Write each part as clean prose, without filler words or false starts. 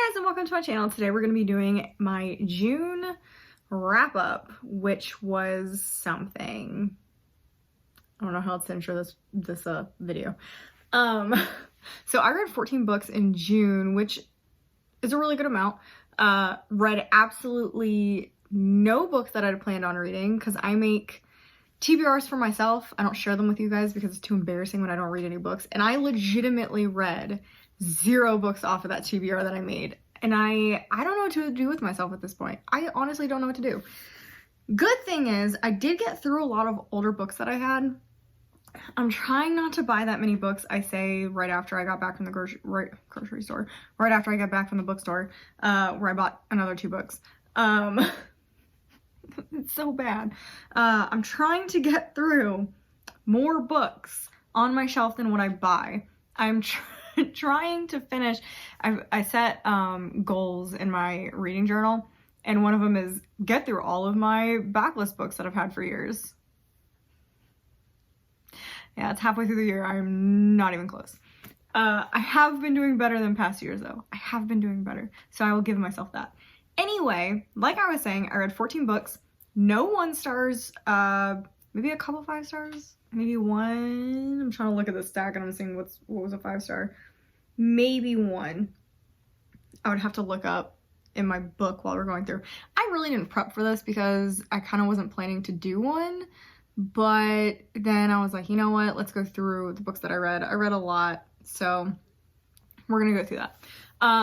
guys, and welcome to my channel. Today we're going to be doing my June wrap-up, which was something. I don't know how else to intro this video. So I read 14 books in June, which is a really good amount. Read absolutely no books that I'd planned on reading because I make TBRs for myself. I don't share them with you guys because it's too embarrassing when I don't read any books. And I legitimately read 0 books off of that TBR that I made. And I don't know what to do with myself at this point. I honestly don't know what to do. Good thing is I did get through a lot of older books that I had. I'm trying not to buy that many books, I say, right after I got back from the grocery store. Right after I got back from the bookstore, where I bought another 2 books. It's so bad. I'm trying to get through more books on my shelf than what I buy. I'm trying to finish. I set goals in my reading journal, and one of them is get through all of my backlist books that I've had for years. Yeah, it's halfway through the year. I'm not even close. I have been doing better than past years, though. I have been doing better, so I will give myself that. Anyway, like I was saying, I read 14 books, no 1 stars, maybe a couple 5 stars, maybe 1. I'm trying to look at the stack and I'm seeing what was a 5 star. Maybe 1. I would have to look up in my book while we're going through. I really didn't prep for this because I kind of wasn't planning to do one, but then I was like, you know what, let's go through the books that I read. I read a lot, so we're gonna go through that.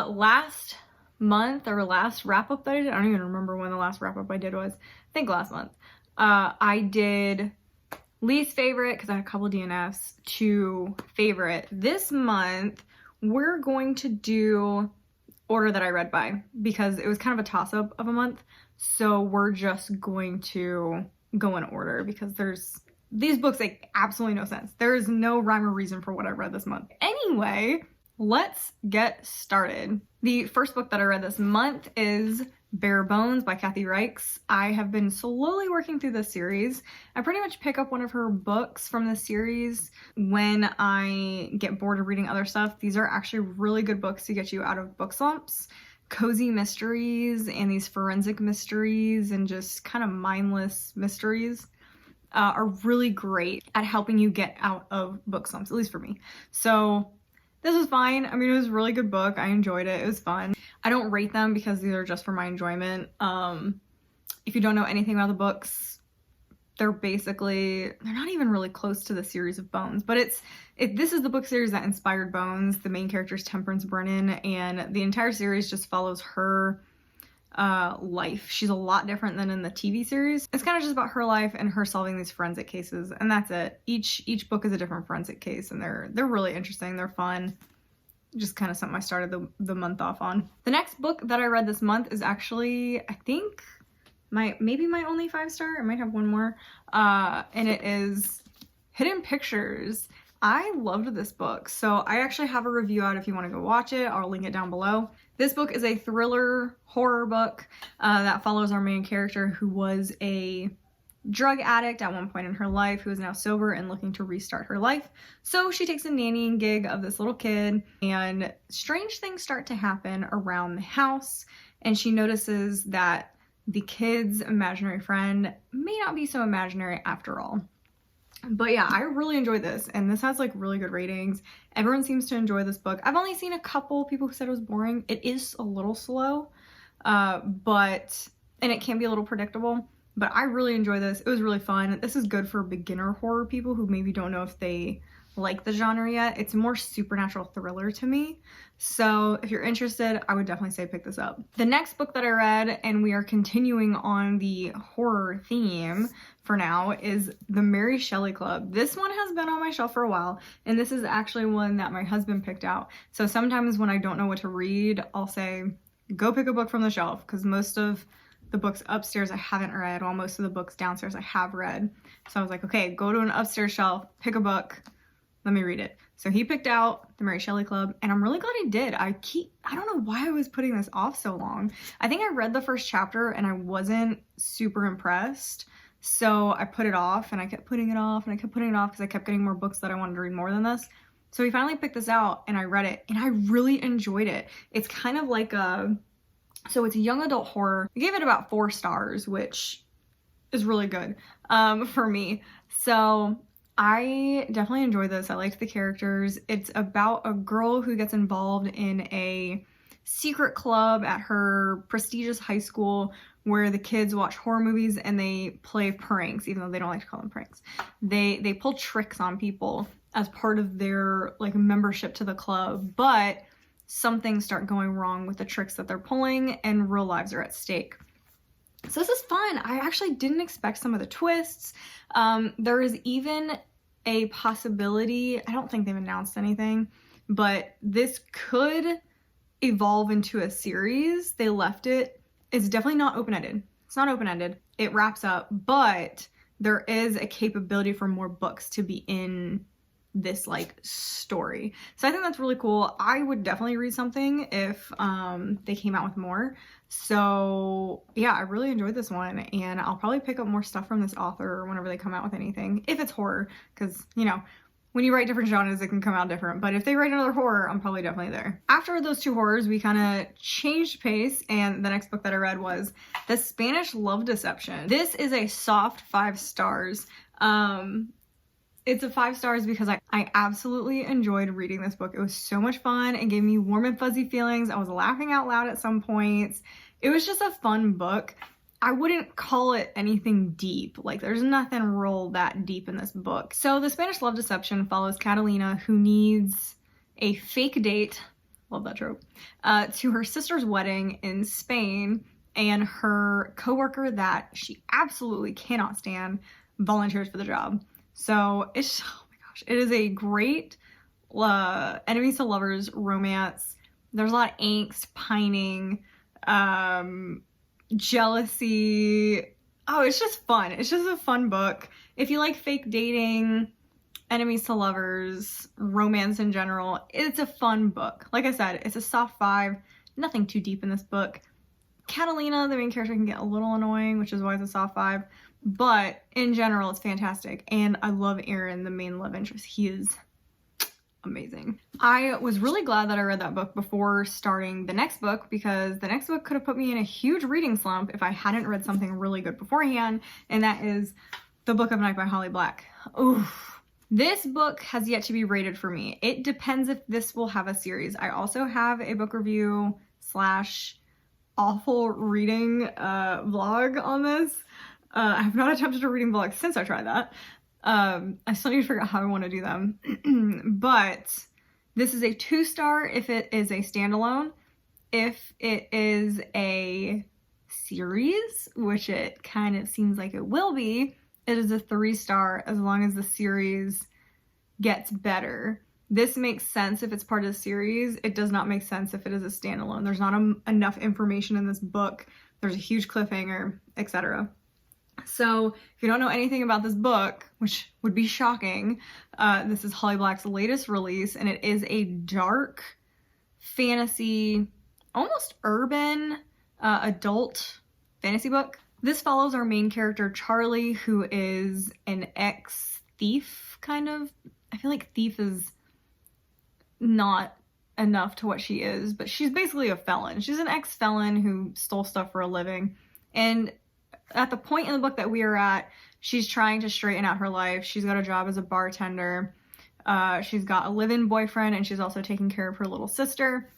Last month, or last wrap-up that I did, I don't even remember when the last wrap-up I did was. I think last month. I did least favorite because I had a couple DNFs to favorite. This month we're going to do order that I read by because it was kind of a toss-up of a month, so we're just going to go in order because these books make absolutely no sense. There is no rhyme or reason for what I read this month. Anyway, let's get started. The first book that I read this month is Bare Bones by Kathy Reichs. I have been slowly working through this series. I pretty much pick up one of her books from the series when I get bored of reading other stuff. These are actually really good books to get you out of book slumps. Cozy mysteries and these forensic mysteries and just kind of mindless mysteries are really great at helping you get out of book slumps, at least for me. So this was fine. I mean, it was a really good book. I enjoyed it. It was fun. I don't rate them because these are just for my enjoyment. If you don't know anything about the books, they're not even really close to the series of Bones, but this is the book series that inspired Bones. The main character is Temperance Brennan, and the entire series just follows her life. She's a lot different than in the TV series. It's kind of just about her life and her solving these forensic cases, and that's it. Each book is a different forensic case, and they're really interesting. They're fun. Just kind of something I started the month off on. The next book that I read this month is actually, I think, maybe my only 5 star. I might have one more. And it is Hidden Pictures. I loved this book. So I actually have a review out if you want to go watch it. I'll link it down below. This book is a thriller horror book that follows our main character, who was a drug addict at one point in her life, who is now sober and looking to restart her life. So she takes a nannying gig of this little kid, and strange things start to happen around the house, and she notices that the kid's imaginary friend may not be so imaginary after all. But yeah, I really enjoyed this, and this has like really good ratings. Everyone seems to enjoy this book. I've only seen a couple people who said it was boring. It is a little slow, and it can be a little predictable, but I really enjoy this. It was really fun. This is good for beginner horror people who maybe don't know if they like the genre yet. It's more supernatural thriller to me. So if you're interested, I would definitely say pick this up. The next book that I read, and we are continuing on the horror theme for now, is The Mary Shelley Club. This one has been on my shelf for a while, and this is actually one that my husband picked out. So sometimes when I don't know what to read, I'll say, go pick a book from the shelf, because most of the books upstairs I haven't read, while most of the books downstairs I have read. So I was like, okay, go to an upstairs shelf, pick a book, let me read it. So he picked out The Mary Shelley Club, and I'm really glad he did. I don't know why I was putting this off so long. I think I read the first chapter and I wasn't super impressed. So I put it off, and I kept putting it off, and I kept putting it off because I kept getting more books that I wanted to read more than this. So we finally picked this out and I read it and I really enjoyed it. It's kind of like so it's a young adult horror. I gave it about 4 stars, which is really good for me. So I definitely enjoyed this. I liked the characters. It's about a girl who gets involved in a secret club at her prestigious high school where the kids watch horror movies and they play pranks, even though they don't like to call them pranks. They pull tricks on people as part of their like membership to the club, but some things start going wrong with the tricks that they're pulling and real lives are at stake. So this is fun. I actually didn't expect some of the twists. There is even a possibility, I don't think they've announced anything, but this could evolve into a series. They left it. It's definitely not open-ended. It's not open-ended. It wraps up, but there is a capability for more books to be in this like story. So I think that's really cool. I would definitely read something if they came out with more. So yeah, I really enjoyed this one and I'll probably pick up more stuff from this author whenever they come out with anything, if it's horror, because you know, when you write different genres, it can come out different. But if they write another horror, I'm probably definitely there. After those 2 horrors, we kind of changed pace, and the next book that I read was The Spanish Love Deception. This is a soft 5 stars. It's a 5 stars because I absolutely enjoyed reading this book. It was so much fun. It gave me warm and fuzzy feelings. I was laughing out loud at some points. It was just a fun book. I wouldn't call it anything deep. Like, there's nothing real that deep in this book. So The Spanish Love Deception follows Catalina, who needs a fake date, love that trope, to her sister's wedding in Spain, and her coworker that she absolutely cannot stand volunteers for the job. So it's, oh my gosh, it is a great enemies to lovers romance. There's a lot of angst, pining, jealousy. Oh, it's just fun. It's just a fun book. If you like fake dating, enemies to lovers, romance in general, it's a fun book. Like I said, it's a soft 5, nothing too deep in this book. Catalina, the main character, can get a little annoying, which is why it's a soft 5. But in general, it's fantastic. And I love Aaron, the main love interest. He is amazing. I was really glad that I read that book before starting the next book, because the next book could have put me in a huge reading slump if I hadn't read something really good beforehand, and that is The Book of Night by Holly Black. Oof. This book has yet to be rated for me. It depends if this will have a series. I also have a book review / awful reading vlog on this. I have not attempted a reading vlog since I tried that. I still need to figure out how I want to do them. But this is a 2 star if it is a standalone. If it is a series, which it kind of seems like it will be, it is a 3 star as long as the series gets better. This makes sense if it's part of the series. It does not make sense if it is a standalone. There's not enough information in this book. There's a huge cliffhanger, etc. So if you don't know anything about this book, which would be shocking, this is Holly Black's latest release, and it is a dark fantasy, almost urban, adult fantasy book. This follows our main character, Charlie, who is an ex-thief, kind of. I feel like thief is not enough to what she is, but she's basically a felon. She's an ex-felon who stole stuff for a living, and at the point in the book that we are at, she's trying to straighten out her life. She's got a job as a bartender. She's got a live-in boyfriend, and she's also taking care of her little sister.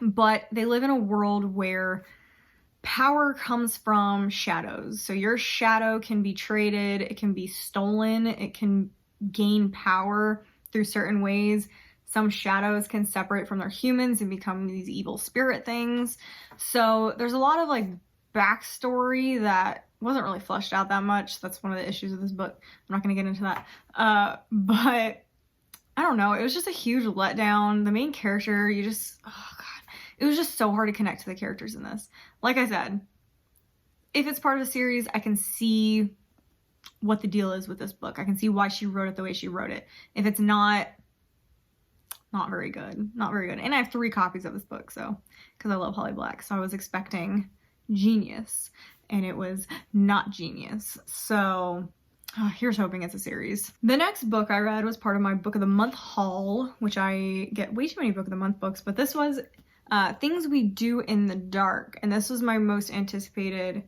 But they live in a world where power comes from shadows. So your shadow can be traded, it can be stolen, it can gain power through certain ways. Some shadows can separate from their humans and become these evil spirit things. So there's a lot of like backstory that wasn't really fleshed out that much. That's one of the issues of this book. I'm not going to get into that. But I don't know. It was just a huge letdown. The main character, oh God. It was just so hard to connect to the characters in this. Like I said, if it's part of a series, I can see what the deal is with this book. I can see why she wrote it the way she wrote it. If it's not very good. Not very good. And I have 3 copies of this book, so, because I love Holly Black. So I was expecting genius, and it was not genius. So Here's hoping it's a series. The next book I read was part of my Book of the Month haul, which I get way too many Book of the Month books, but this was Things We Do in the Dark, and this was my most anticipated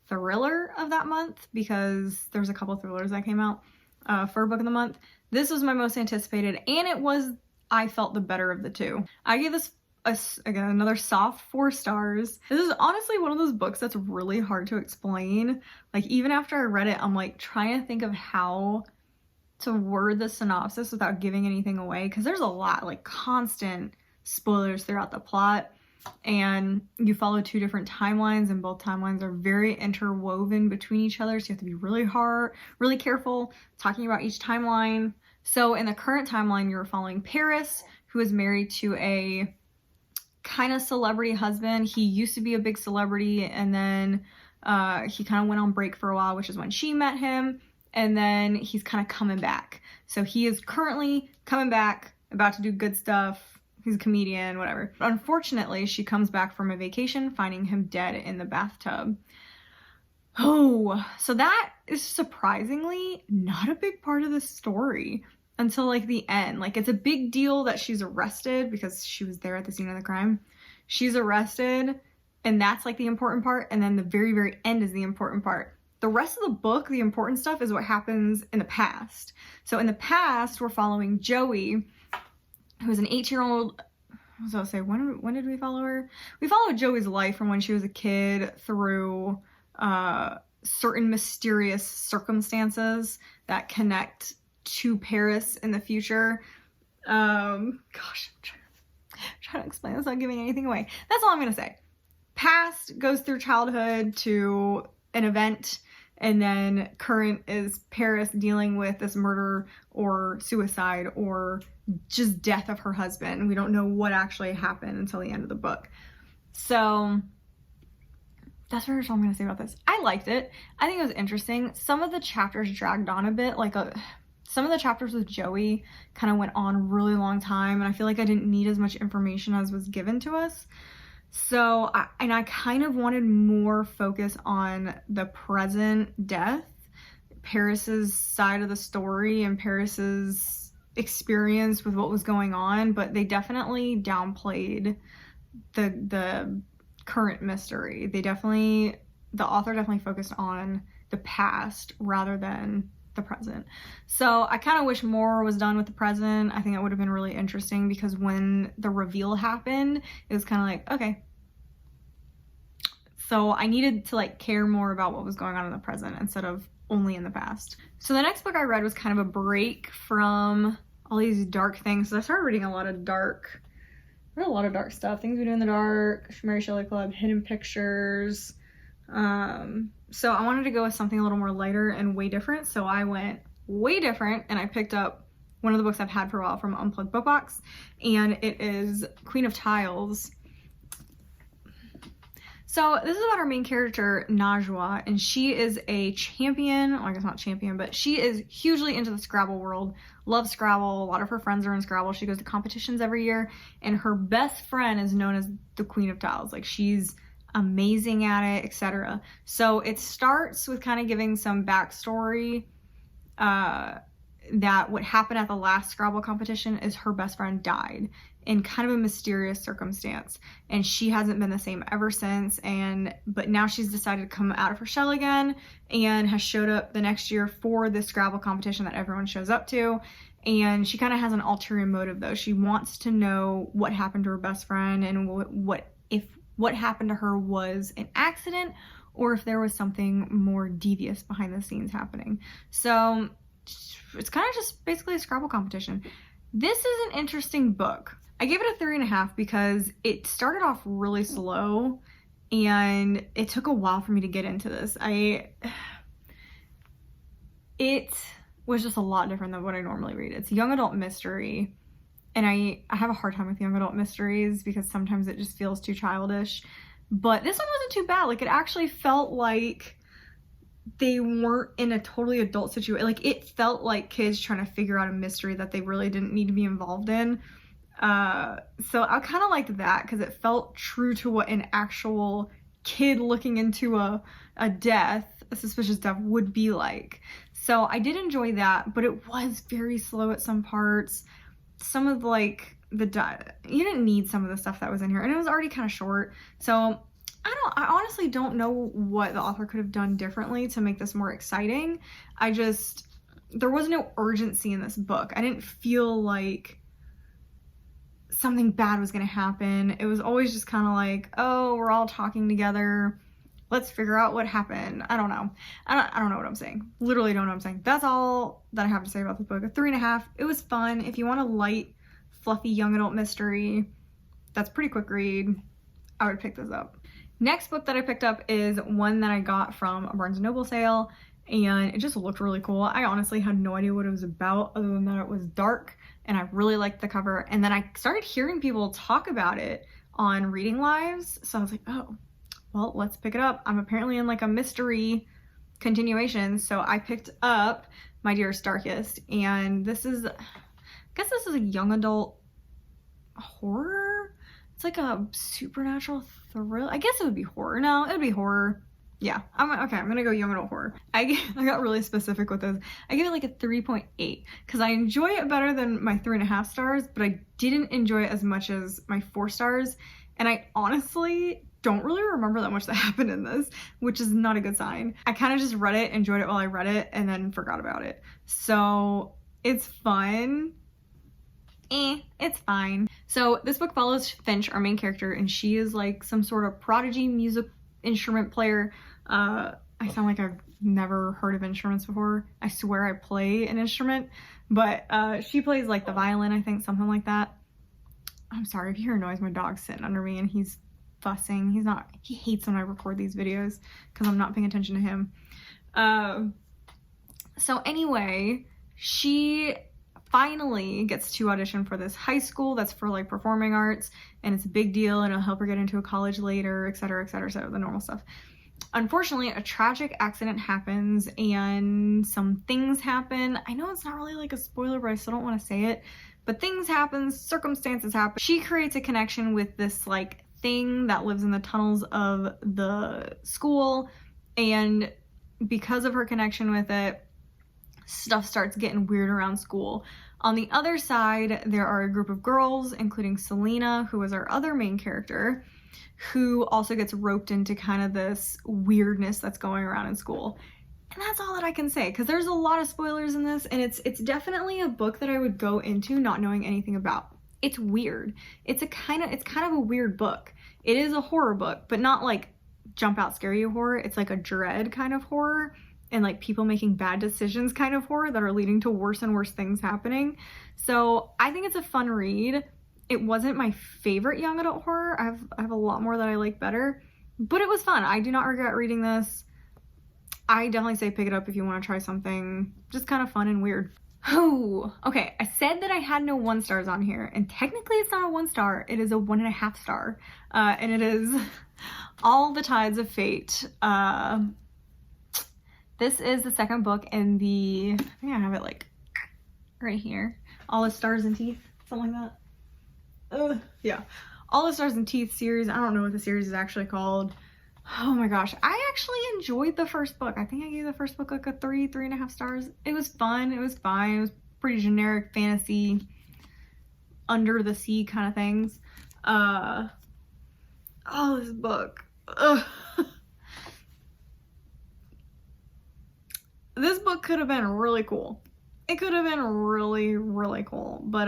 thriller of that month because there's a couple thrillers that came out for Book of the Month. This was my most anticipated, and it was, I felt, the better of the two. I gave this again, another soft 4 stars. This is honestly one of those books that's really hard to explain. Like, even after I read it, I'm like trying to think of how to word the synopsis without giving anything away, because there's a lot, like constant spoilers throughout the plot, and you follow 2 different timelines, and both timelines are very interwoven between each other, so you have to be really careful talking about each timeline. So in the current timeline, you're following Paris, who is married to a kind of celebrity husband. He used to be a big celebrity, and then he kind of went on break for a while, which is when she met him, and then he's kind of coming back. So he is currently coming back, about to do good stuff. He's a comedian, whatever. Unfortunately, she comes back from a vacation, finding him dead in the bathtub. Oh, so that is surprisingly not a big part of the story until like the end. Like, it's a big deal that she's arrested because she was there at the scene of the crime. She's arrested, and that's like the important part, and then the very, very end is the important part. The rest of the book, the important stuff, is what happens in the past. So in the past, we're following Joey, who's an 8-year-old. I was gonna say, when did we follow her? We followed Joey's life from when she was a kid through certain mysterious circumstances that connect to Paris in the future. Gosh, I'm trying to explain this without giving anything away. That's all I'm gonna say. Past goes through childhood to an event, and then current is Paris dealing with this murder or suicide or just death of her husband. We don't know what actually happened until the end of the book. So that's pretty much all I'm gonna say about this. I liked it. I think it was interesting. Some of the chapters dragged on a bit, some of the chapters with Joey kind of went on a really long time, and I feel like I didn't need as much information as was given to us. So, I kind of wanted more focus on the present death, Paris's side of the story, and Paris's experience with what was going on, but they definitely downplayed the current mystery. The author definitely focused on the past rather than the present. So I kind of wish more was done with the present. I think it would have been really interesting, because when the reveal happened, it was kind of like, okay. So I needed to like care more about what was going on in the present instead of only in the past. So the next book I read was kind of a break from all these dark things. So I started reading a lot of dark stuff. Things We Do in the Dark, Mary Shelley Club, Hidden Pictures. So I wanted to go with something a little more lighter and way different. So I went way different, and I picked up one of the books I've had for a while from Unplugged Book Box, and it is Queen of Tiles. So this is about our main character, Najwa, and she is a champion. Well, I guess not champion, but she is hugely into the Scrabble world, loves Scrabble. A lot of her friends are in Scrabble. She goes to competitions every year, and her best friend is known as the Queen of Tiles. Like, she's amazing at it, etc. So it starts with kind of giving some backstory that what happened at the last Scrabble competition is her best friend died in kind of a mysterious circumstance, and she hasn't been the same ever since. But now she's decided to come out of her shell again, and has showed up the next year for this Scrabble competition that everyone shows up to. And she kind of has an ulterior motive, though. She wants to know what happened to her best friend, and what happened to her was an accident, or if there was something more devious behind the scenes happening. So it's kind of just basically a Scrabble competition. This is an interesting book. I gave it a 3.5 because it started off really slow, and it took a while for me to get into this. It was just a lot different than what I normally read. It's a young adult mystery, and I have a hard time with young adult mysteries because sometimes it just feels too childish. But this one wasn't too bad. Like, it actually felt like they weren't in a totally adult situation. Like, it felt like kids trying to figure out a mystery that they really didn't need to be involved in. So I kind of liked that because it felt true to what an actual kid looking into a death a suspicious death would be like. So I did enjoy that, but it was very slow at some parts. Some of like you didn't need some of the stuff that was in here, and it was already kind of short. So I honestly don't know what the author could have done differently to make this more exciting. There was no urgency in this book. I didn't feel like something bad was going to happen. It was always just kind of like, oh, we're all talking together. Let's figure out what happened. I don't know. I don't know what I'm saying. Literally don't know what I'm saying. That's all that I have to say about this book. A 3.5. It was fun. If you want a light, fluffy young adult mystery, that's a pretty quick read. I would pick this up. Next book that I picked up is one that I got from a Barnes & Noble sale, and it just looked really cool. I honestly had no idea what it was about other than that it was dark, and I really liked the cover. And then I started hearing people talk about it on reading lives, so I was like, oh, well, let's pick it up. I'm apparently in like a mystery continuation, so I picked up My Dearest Darkest, and I guess this is a young adult horror. It's like a supernatural thriller. I guess it would be horror. No, it would be horror. Yeah, I'm gonna go young adult horror. I got really specific with this. I give it like a 3.8 because I enjoy it better than my 3.5 stars, but I didn't enjoy it as much as my 4 stars. And I honestly don't really remember that much that happened in this, which is not a good sign. I kind of just read it, enjoyed it while I read it, and then forgot about it. So it's fun. It's fine. So this book follows Finch, our main character, and she is like some sort of prodigy music instrument player. I sound like I've never heard of instruments before. I swear I play an instrument, but she plays like the violin, I think, something like that. I'm sorry if you hear a noise, my dog's sitting under me and he's fussing. He hates when I record these videos because I'm not paying attention to him. So anyway, she finally gets to audition for this high school that's for like performing arts, and it's a big deal and it'll help her get into a college later, etc., etc., etc., the normal stuff. Unfortunately, a tragic accident happens and some things happen. I know it's not really like a spoiler, but I still don't want to say it. But things happen, circumstances happen. She creates a connection with this like thing that lives in the tunnels of the school, and because of her connection with it, stuff starts getting weird around school. On the other side, there are a group of girls, including Selena, who is our other main character, who also gets roped into kind of this weirdness that's going around in school. And that's all that I can say, because there's a lot of spoilers in this, and it's definitely a book that I would go into not knowing anything about. It's weird. It's kind of a weird book. It is a horror book, but not like jump out scare you horror. It's like a dread kind of horror, and like people making bad decisions kind of horror that are leading to worse and worse things happening. So I think it's a fun read. It wasn't my favorite young adult horror. I have a lot more that I like better, but it was fun. I do not regret reading this. I definitely say pick it up if you want to try something just kind of fun and weird. Oh, okay. I said that I had no 1 stars on here, and technically it's not a 1 star. It is a 1.5 star, and it is All the Tides of Fate. This is the second book in I think I have it like right here. All the Stars and Teeth, something like that. Yeah. All the Stars and Teeth series. I don't know what the series is actually called. Oh my gosh. I actually enjoyed the first book. I think I gave the first book like a 3.5 stars. It was fun. It was fine. It was pretty generic fantasy, under the sea kind of things. Oh, this book. Ugh. This book could have been really cool. It could have been really, really cool, but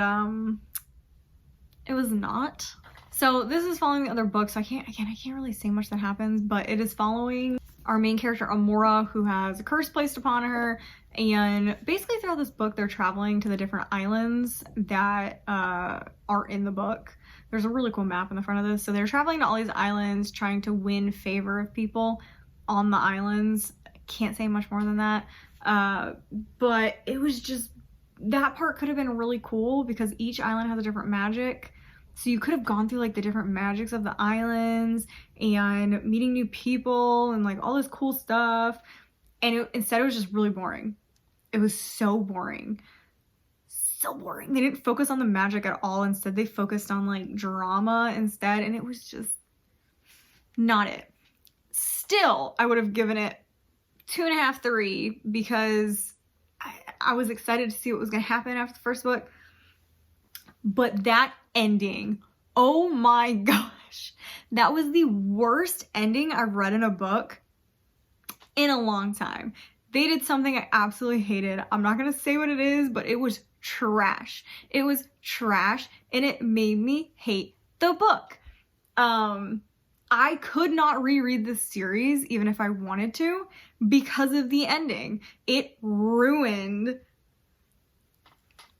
it was not. So this is following the other book, so I can't really say much that happens, but it is following our main character, Amora, who has a curse placed upon her, and basically throughout this book, they're traveling to the different islands that are in the book. There's a really cool map in the front of this, so they're traveling to all these islands, trying to win favor of people on the islands. Can't say much more than that, but it was just, that part could have been really cool because each island has a different magic, so you could have gone through like the different magics of the islands and meeting new people and like all this cool stuff, and instead it was just really boring. It was so boring. They didn't focus on the magic at all. Instead they focused on like drama instead, and it was just not it. Still, I would have given it 2.5, 3, because I was excited to see what was going to happen after the first book. But that ending, oh my gosh, that was the worst ending I've read in a book in a long time. They did something I absolutely hated. I'm not going to say what it is, but it was trash. It was trash, and it made me hate the book. I could not reread this series even if I wanted to because of the ending. It ruined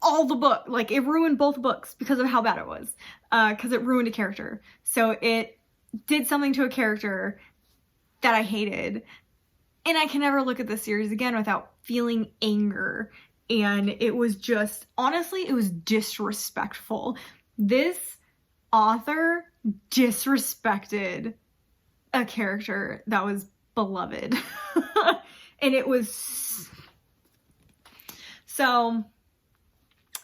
all the book. Like, it ruined both books because of how bad it was. Because it ruined a character. So it did something to a character that I hated. And I can never look at this series again without feeling anger. And it was just, honestly, it was disrespectful. This author disrespected a character that was beloved. And it was... So,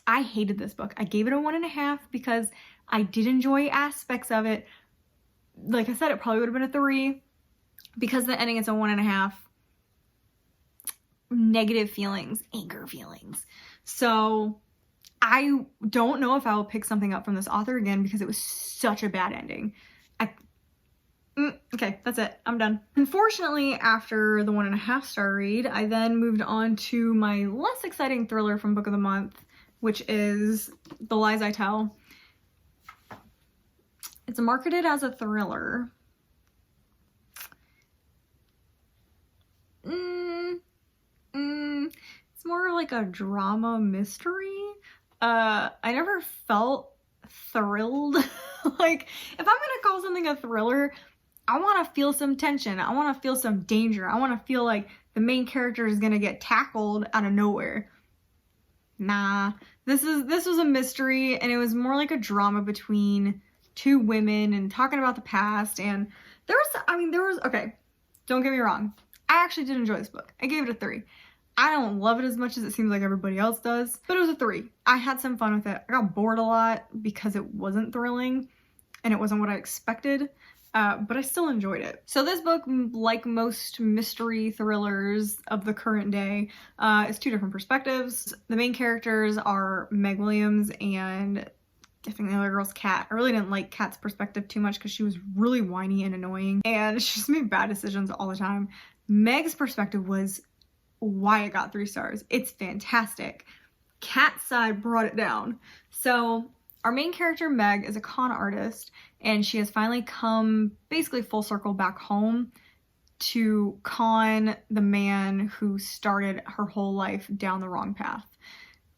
I hated this book. I gave it a 1.5 because I did enjoy aspects of it. Like I said, it probably would have been a 3. Because the ending is a 1.5. Negative feelings, anger feelings. So I don't know if I will pick something up from this author again because it was such a bad ending. Okay, that's it. I'm done. Unfortunately, after the 1.5 star read, I then moved on to my less exciting thriller from Book of the Month, which is The Lies I Tell. It's marketed as a thriller. It's more like a drama mystery. I never felt thrilled. Like, if I'm gonna call something a thriller, I want to feel some tension. I want to feel some danger. I want to feel like the main character is gonna get tackled out of nowhere. Nah, this was a mystery, and it was more like a drama between two women and talking about the past. And there was okay, don't get me wrong, I actually did enjoy this book. I gave it a 3. I don't love it as much as it seems like everybody else does, but it was a 3. I had some fun with it. I got bored a lot because it wasn't thrilling and it wasn't what I expected, but I still enjoyed it. So this book, like most mystery thrillers of the current day, is 2 different perspectives. The main characters are Meg Williams and I think the other girl's Kat. I really didn't like Kat's perspective too much because she was really whiny and annoying and she just made bad decisions all the time. Meg's perspective was why it got 3 stars. It's fantastic. Kat's side brought it down. So our main character, Meg, is a con artist, and she has finally come basically full circle back home to con the man who started her whole life down the wrong path.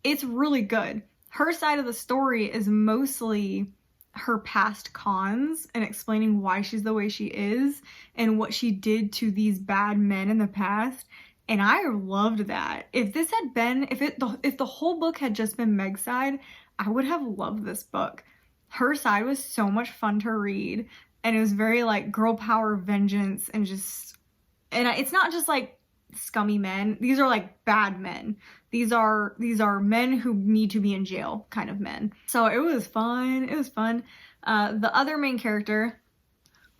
It's really good. Her side of the story is mostly her past cons and explaining why she's the way she is and what she did to these bad men in the past. And I loved that. If this had been, if the whole book had just been Meg's side, I would have loved this book. Her side was so much fun to read, and it was very like girl power vengeance and it's not just like scummy men. These are like bad men. These are men who need to be in jail kind of men. So it was fun. It was fun. The other main character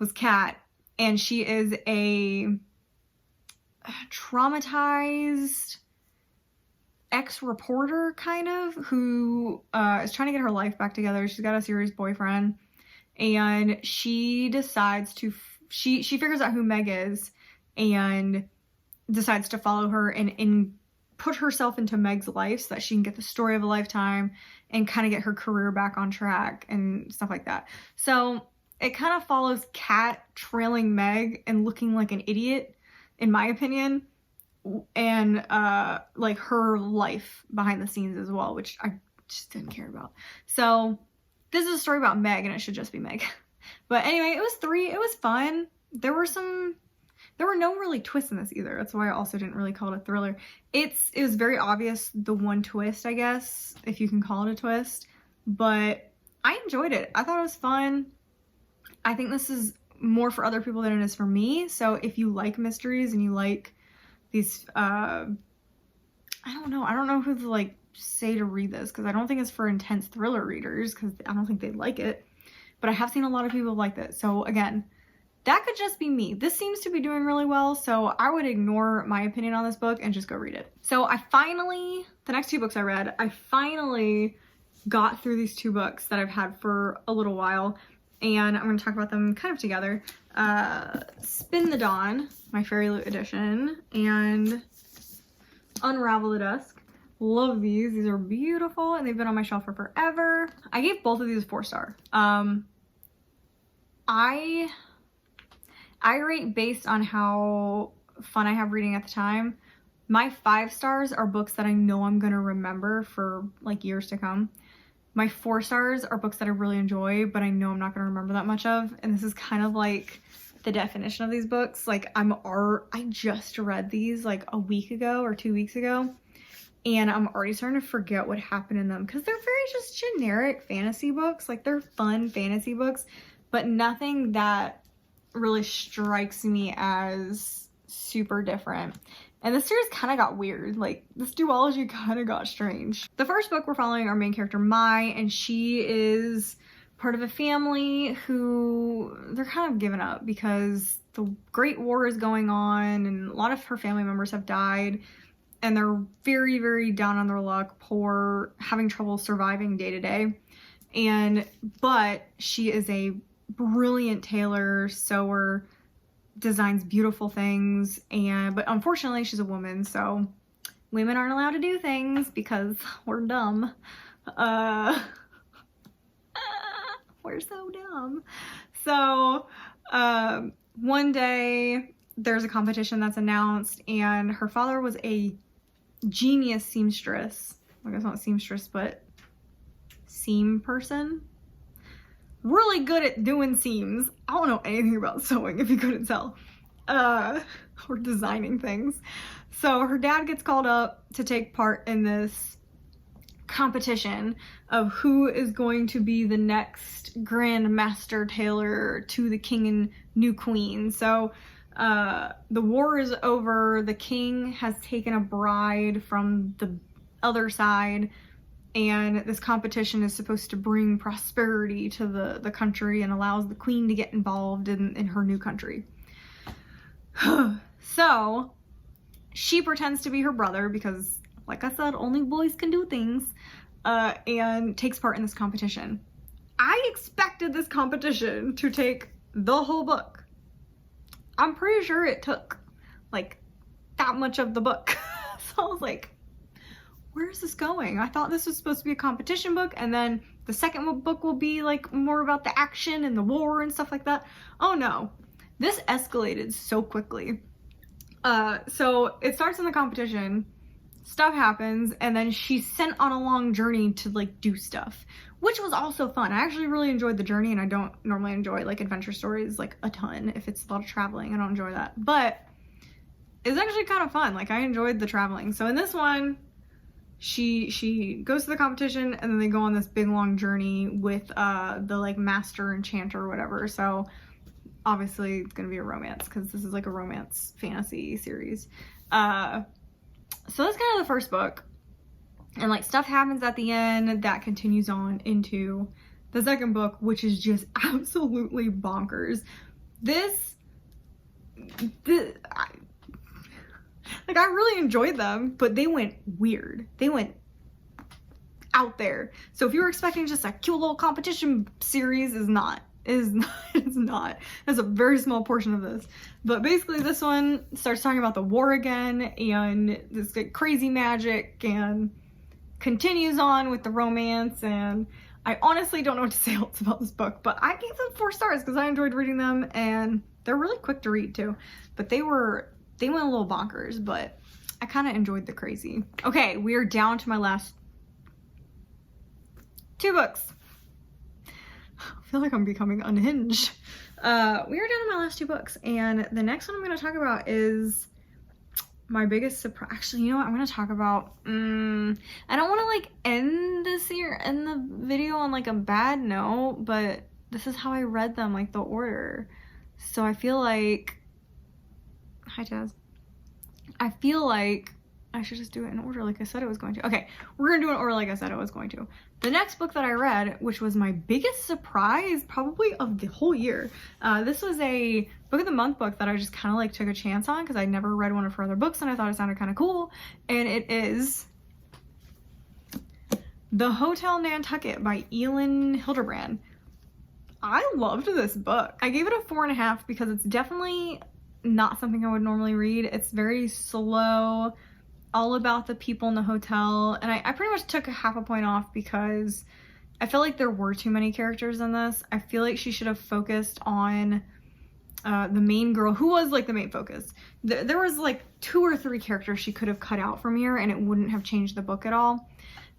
was Kat, and she is a traumatized ex-reporter kind of who is trying to get her life back together. She's got a serious boyfriend, and she decides to she figures out who Meg is and decides to follow her and put herself into Meg's life so that she can get the story of a lifetime and kind of get her career back on track and stuff like that. So it kind of follows Kat trailing Meg and looking like an idiot, in my opinion, and like her life behind the scenes as well, which I just didn't care about. So this is a story about Meg, and it should just be Meg. But anyway, it was 3. It was fun. There were no really twists in this either. That's why I also didn't really call it a thriller. It was very obvious, the one twist, I guess, if you can call it a twist. But I enjoyed it. I thought it was fun. I think this is more for other people than it is for me. So if you like mysteries and you like these, I don't know who to like say to read this, because I don't think it's for intense thriller readers, because I don't think they'd like it. But I have seen a lot of people like this. So again, That could just be me. This seems to be doing really well, so I would ignore my opinion on this book and just go read it. So the next 2 books I read, I finally got through these 2 books that I've had for a little while, and I'm going to talk about them kind of together. Spin the Dawn, my Fairy Loot edition, and Unravel the Dusk. Love these. These are beautiful, and they've been on my shelf for forever. I gave both of these 4-star. I rate based on how fun I have reading at the time. My 5 stars are books that I know I'm gonna remember for like years to come. My 4 stars are books that I really enjoy, but I know I'm not gonna remember that much of. And this is kind of like the definition of these books. Like I just read these like a week ago or 2 weeks ago, and I'm already starting to forget what happened in them because they're very just generic fantasy books. Like they're fun fantasy books, but nothing that really strikes me as super different. And the series kind of got weird. Like this duology kind of got strange. The first book we're following our main character Mai, and she is part of a family who they're kind of given up because the Great War is going on and a lot of her family members have died, and they're very, very down on their luck, poor, having trouble surviving day to day. But she is a brilliant tailor, sewer, designs beautiful things, but unfortunately she's a woman, so women aren't allowed to do things because we're dumb. We're so dumb. So one day there's a competition that's announced, and her father was a genius seamstress. I guess not seamstress, but seam person. Really good at doing seams. I don't know anything about sewing, if you couldn't tell, or designing things. So her dad gets called up to take part in this competition of who is going to be the next Grand Master Tailor to the king and new queen. So the war is over. The king has taken a bride from the other side, and this competition is supposed to bring prosperity to the country and allows the queen to get involved in her new country. So she pretends to be her brother because, like I said, only boys can do things, and takes part in this competition. I expected this competition to take the whole book. I'm pretty sure it took like that much of the book. So I was like, where's this going? I thought this was supposed to be a competition book, and then the second book will be like more about the action and the war and stuff like that. Oh no, this escalated so quickly. So it starts in the competition, stuff happens, and then she's sent on a long journey to like do stuff, which was also fun. I actually really enjoyed the journey, and I don't normally enjoy like adventure stories like a ton. If it's a lot of traveling, I don't enjoy that, but it's actually kind of fun. Like I enjoyed the traveling. So in this one, she goes to the competition, and then they go on this big long journey with the like master enchanter or whatever. So obviously it's gonna be a romance because this is like a romance fantasy series. So that's kind of the first book, and like stuff happens at the end that continues on into the second book, which is just absolutely bonkers. I really enjoyed them, but they went weird. They went out there. So if you were expecting just a cute little competition series, it's not. It's not. There's a very small portion of this. But basically this one starts talking about the war again and this like, crazy magic, and continues on with the romance. And I honestly don't know what to say else about this book, but I gave them 4 stars because I enjoyed reading them, and they're really quick to read too. But they went a little bonkers, but I kind of enjoyed the crazy. Okay, we are down to my last 2 books. I feel like I'm becoming unhinged. We are down to my last 2 books, and the next one I'm going to talk about is my biggest surprise. Actually, you know what? I'm going to talk about, I don't want to like end the video on like a bad note, but this is how I read them, like the order. So I feel like, hi Taz. I feel like I should just do it in order like I said I was going to. Okay, we're gonna do it in order like I said I was going to. The next book that I read, which was my biggest surprise probably of the whole year. This was a book of the month book that I just kind of like took a chance on because I never read one of her other books and I thought it sounded kind of cool. And it is The Hotel Nantucket by Elin Hilderbrand. I loved this book. I gave it a 4.5 because it's definitely not something I would normally read. It's very slow, all about the people in the hotel, and I pretty much took a 0.5 point off because I feel like there were too many characters in this. I feel like she should have focused on the main girl, who was like the main focus. There was like 2 or 3 characters she could have cut out from here and it wouldn't have changed the book at all.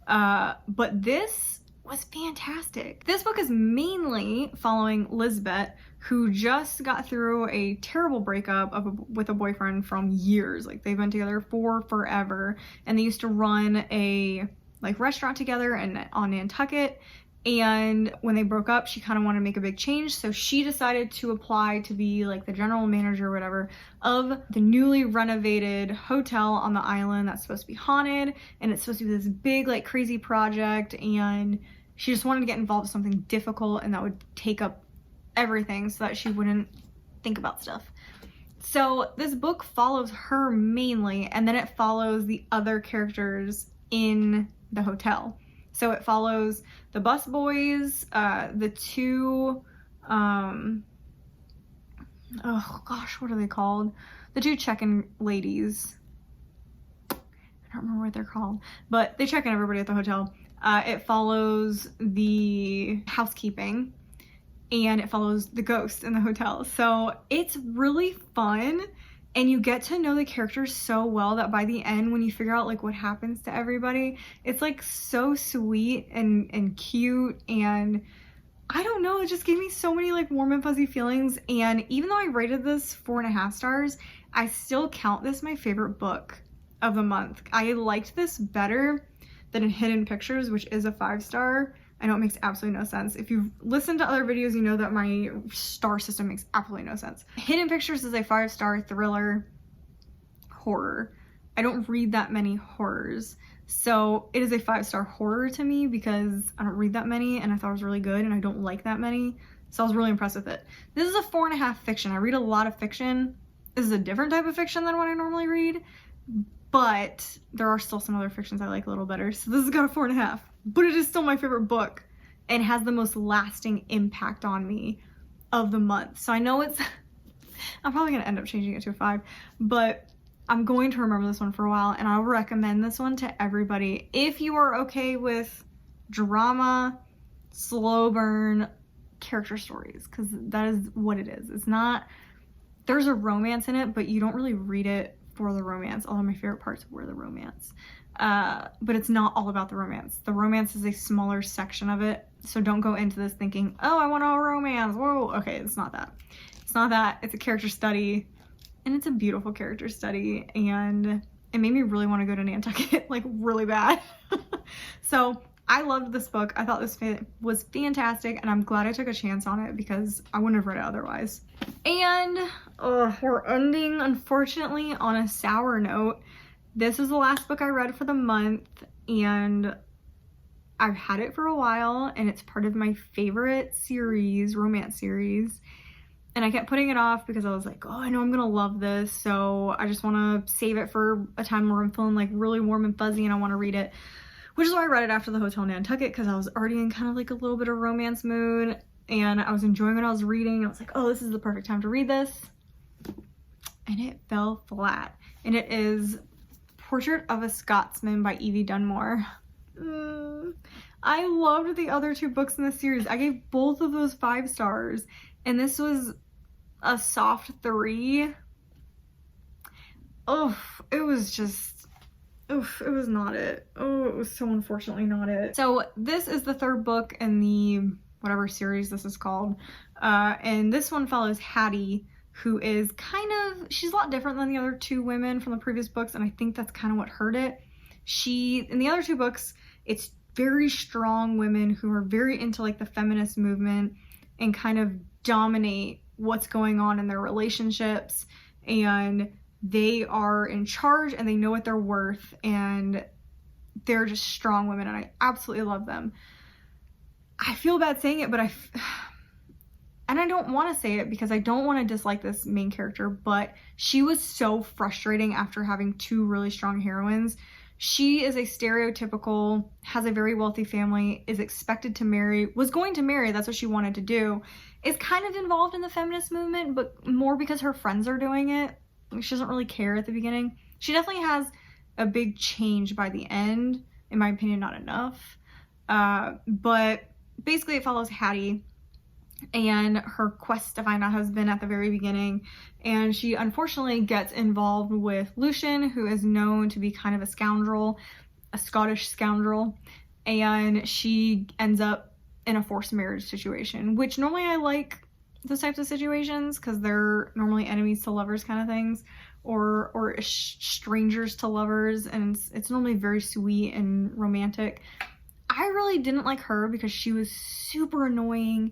But this was fantastic. This book is mainly following Lisbeth, who just got through a terrible breakup with a boyfriend from years. Like, they've been together for forever, and they used to run a like restaurant together on Nantucket. And when they broke up, she kind of wanted to make a big change, so she decided to apply to be like the general manager or whatever of the newly renovated hotel on the island that's supposed to be haunted, and it's supposed to be this big like crazy project, and she just wanted to get involved with something difficult and that would take up everything so that she wouldn't think about stuff. So this book follows her mainly, and then it follows the other characters in the hotel. So it follows the bus boys, the 2, oh gosh, what are they called? The 2 check-in ladies. I don't remember what they're called, but they check in everybody at the hotel. It follows the housekeeping, and it follows the ghost in the hotel. So it's really fun, and you get to know the characters so well that by the end, when you figure out like what happens to everybody, it's like so sweet and cute, and I don't know, it just gave me so many like warm and fuzzy feelings. And even though I rated this 4.5 stars, I still count this my favorite book of the month. I liked this better than in Hidden Pictures, which is a 5-star. I know it makes absolutely no sense. If you've listened to other videos, you know that my star system makes absolutely no sense. Hidden Pictures is a 5-star thriller horror. I don't read that many horrors, so it is a 5-star horror to me because I don't read that many, and I thought it was really good, and I don't like that many, so I was really impressed with it. This is a 4.5 fiction. I read a lot of fiction. This is a different type of fiction than what I normally read, but there are still some other fictions I like a little better, so this has got a 4.5. But it is still my favorite book and has the most lasting impact on me of the month. So I know it's, I'm probably gonna end up changing it to a 5, but I'm going to remember this one for a while, and I'll recommend this one to everybody. If you are okay with drama, slow burn, character stories, because that is what it is. It's not, there's a romance in it, but you don't really read it for the romance, although my favorite parts were the romance. But it's not all about the romance. The romance is a smaller section of it, so don't go into this thinking, oh, I want a romance, whoa. Okay, it's not that. It's not that. It's a character study, and it's a beautiful character study, and it made me really want to go to Nantucket, like really bad. So I loved this book. I thought this was fantastic, and I'm glad I took a chance on it because I wouldn't have read it otherwise. And we're ending, unfortunately, on a sour note. This is the last book I read for the month, and I've had it for a while, and it's part of my favorite series, romance series. And I kept putting it off because I was like, oh, I know I'm gonna love this, so I just want to save it for a time where I'm feeling like really warm and fuzzy and I want to read it. Which is why I read it after the Hotel Nantucket, because I was already in kind of like a little bit of romance mood, and I was enjoying what I was reading. I was like, oh, this is the perfect time to read this. And it fell flat. And it is Portrait of a Scotsman by Evie Dunmore. I loved the other 2 books in the series. I gave both of those 5 stars, and this was a soft 3. Oh, it was just, oof, it was not it. Oh, it was so unfortunately not it. So this is the 3rd book in the whatever series this is called, and this one follows Hattie, who is kind of, she's a lot different than the other 2 women from the previous books, and I think that's kind of what hurt it. In the other 2 books, it's very strong women who are very into like the feminist movement and kind of dominate what's going on in their relationships, and they are in charge and they know what they're worth, and they're just strong women, and I absolutely love them. I feel bad saying it, but and I don't want to say it because I don't want to dislike this main character, but she was so frustrating after having two really strong heroines. She is a stereotypical, has a very wealthy family, is expected to marry, was going to marry, that's what she wanted to do, is kind of involved in the feminist movement, but more because her friends are doing it. She doesn't really care at the beginning. She definitely has a big change by the end, in my opinion, not enough. But basically it follows Hattie and her quest to find a husband at the very beginning, and she unfortunately gets involved with Lucian, who is known to be kind of a scoundrel, a Scottish scoundrel, and she ends up in a forced marriage situation, which normally I like those types of situations because they're normally enemies to lovers kind of things, or strangers to lovers, and it's normally very sweet and romantic. I really didn't like her because she was super annoying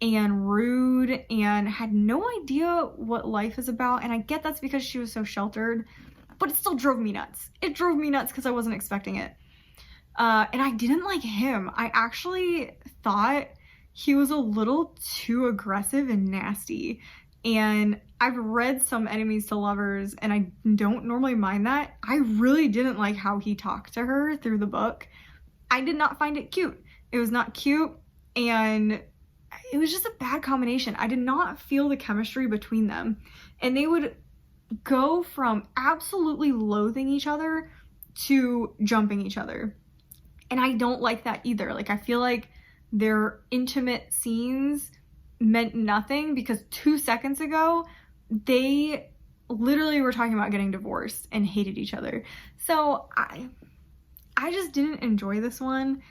and rude and had no idea what life is about, and I get that's because she was so sheltered, but it still drove me nuts. It drove me nuts because I wasn't expecting it. And I didn't like him. I actually thought he was a little too aggressive and nasty, and I've read some enemies to lovers and I don't normally mind that. I really didn't like how he talked to her through the book. I did not find it cute. It was not cute, and it was just a bad combination. I did not feel the chemistry between them, and they would go from absolutely loathing each other to jumping each other, and I don't like that either. Like, I feel like their intimate scenes meant nothing because 2 seconds ago they literally were talking about getting divorced and hated each other. So I just didn't enjoy this one.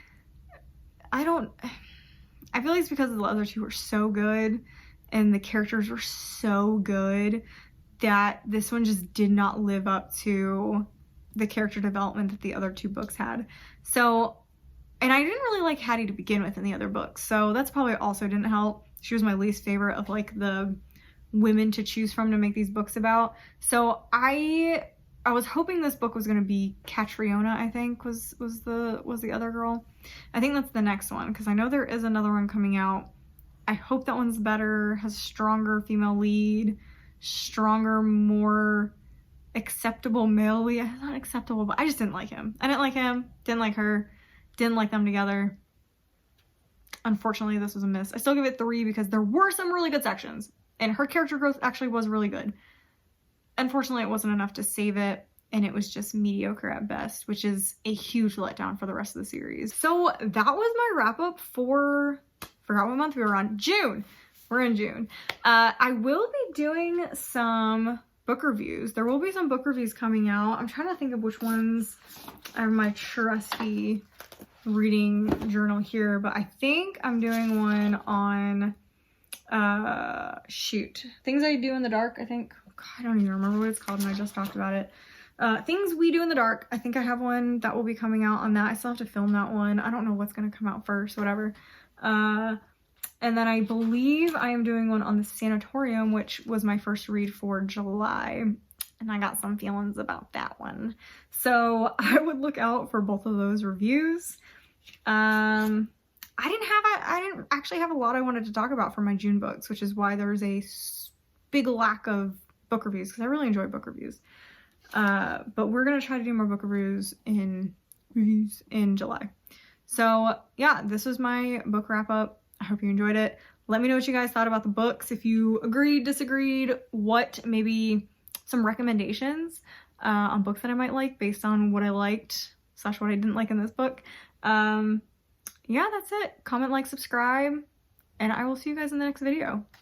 I feel like it's because the other two were so good and the characters were so good that this one just did not live up to the character development that the other two books had. So, and I didn't really like Hattie to begin with in the other books, so that's probably also didn't help. She was my least favorite of like the women to choose from to make these books about. So I was hoping this book was going to be Catriona, I think was the other girl. I think that's the next one because I know there is another one coming out. I hope that one's better, has a stronger female lead, stronger, more acceptable male lead. Not acceptable, but I just didn't like him. I didn't like him, didn't like her, didn't like them together. Unfortunately, this was a miss. I still give it 3 because there were some really good sections and her character growth actually was really good. Unfortunately, it wasn't enough to save it, and it was just mediocre at best, which is a huge letdown for the rest of the series. So that was my wrap up for, forgot what month we were on, June. We're in June. I will be doing some book reviews. There will be some book reviews coming out. I'm trying to think of which ones. I have my trusty reading journal here, but I think I'm doing one on, Things I Do in the Dark, I think. God, I don't even remember what it's called, and I just talked about it. Things We Do in the Dark. I think I have one that will be coming out on that. I still have to film that one. I don't know what's going to come out first, whatever. And then I believe I am doing one on the Sanatorium, which was my first read for July. And I got some feelings about that one. So I would look out for both of those reviews. I didn't actually have a lot I wanted to talk about for my June books, which is why there's a big lack of book reviews, because I really enjoy book reviews. But we're going to try to do more book reviews in July. So yeah, this was my book wrap up. I hope you enjoyed it. Let me know what you guys thought about the books. If you agreed, disagreed, what maybe some recommendations on books that I might like based on what I liked / what I didn't like in this book. Yeah, that's it. Comment, like, subscribe, and I will see you guys in the next video.